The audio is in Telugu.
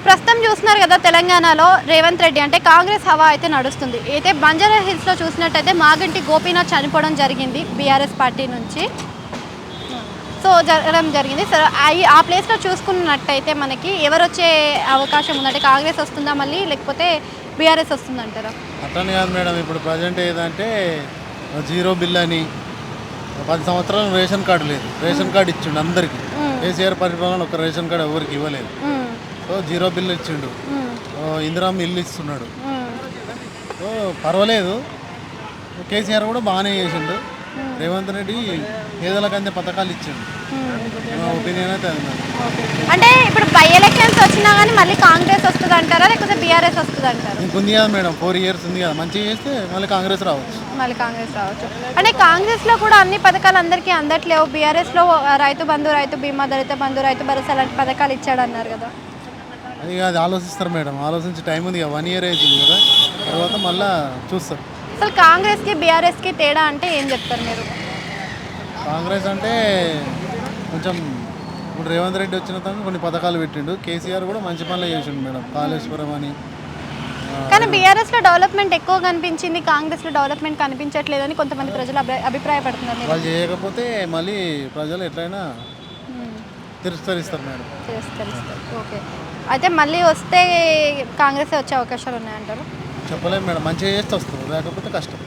ప్రస్తుతం చూస్తున్నారు కదా తెలంగాణలో రేవంత్ రెడ్డి అంటే కాంగ్రెస్ హవా అయితే నడుస్తుంది. అయితే బంజారా హిల్స్లో చూసినట్టయితే మాగంటి గోపీనాథ్ చనిపోవడం జరిగింది బీఆర్ఎస్ పార్టీ నుంచి. సో జరగడం జరిగింది. సో ఆ ప్లేస్లో చూసుకున్నట్టయితే మనకి ఎవరు వచ్చే అవకాశం ఉందంటే కాంగ్రెస్ వస్తుందా మళ్ళీ, లేకపోతే బీఆర్ఎస్ వస్తుందంటారా? అట్లని కాదు మేడం, ఇప్పుడు ప్రజెంట్ ఏదంటే జీరో బిల్ అని 10 సంవత్సరాలు రేషన్ కార్డు లేదు. రేషన్ కార్డు ఇచ్చిండు అందరికీ. కేసీఆర్ పరిపాలన ఒక రేషన్ కార్డు ఎవరికి ఇవ్వలేదు. సో జీరో బిల్ ఇచ్చిండు. ఇందిరామ్మ ఇల్లు ఇస్తున్నాడు. సో పర్వాలేదు, కేసీఆర్ కూడా బాగానే చేసిండు. రేవంత్ రెడ్డి పేదలకంటే పథకాలు ఇచ్చిండు. నా ఒపీనియన్ అయితే అది మేడం. అంటే ఇప్పుడు బై ఎలక్షన్స్ వచ్చినా కానీ మళ్ళీ కాంగ్రెస్ వస్తుంది అంటారా, లేకపోతే బీఆర్ఎస్ వస్తుంది అంటారా? ఇంకొంది కదా మేడం, 4 years ఉంది కదా, మంచిగా చేస్తే మళ్ళీ కాంగ్రెస్ రావచ్చు. మళ్ళీ కాంగ్రెస్ రావచ్చు. అంటే కాంగ్రెస్లో కూడా అన్ని పథకాలు అందరికీ అందట్లేవు. బీఆర్ఎస్లో రైతు బంధు, రైతు బీమా, దళిత బంధు, రైతు భరోసా లాంటి పథకాలు ఇచ్చాడన్నారు కదా. అది ఆలోచిస్తారు మేడం, ఆలోచించి టైం ఉంది కదా, 1 year అవుతుంది కదా, తర్వాత మళ్ళీ చూస్తారు. అసలు కాంగ్రెస్కి బీఆర్ఎస్కి తేడా అంటే ఏం చెప్తారు మీరు? కాంగ్రెస్ అంటే కొంచెం ఇప్పుడు రేవంత్ రెడ్డి వచ్చిన తర్వాత కొన్ని పథకాలు పెట్టిండు. కేసీఆర్ కూడా మంచి పనులు చేసిండు మేడం, కాళేశ్వరం అని. కానీ బీఆర్ఎస్లో డెవలప్మెంట్ ఎక్కువ కనిపించింది, కాంగ్రెస్లో డెవలప్మెంట్ కనిపించట్లేదని కొంతమంది ప్రజలు అభిప్రాయపడుతున్నారు. వాళ్ళు చేయకపోతే మళ్ళీ ప్రజలు ఎట్లయినా తిరస్కరిస్తారు మేడం. ఓకే, అయితే మళ్ళీ వస్తే కాంగ్రెస్ వచ్చే అవకాశాలు ఉన్నాయంటారు? చెప్పలేము మేడం, మంచిగా చేస్తే వస్తుంది, లేకపోతే కష్టం.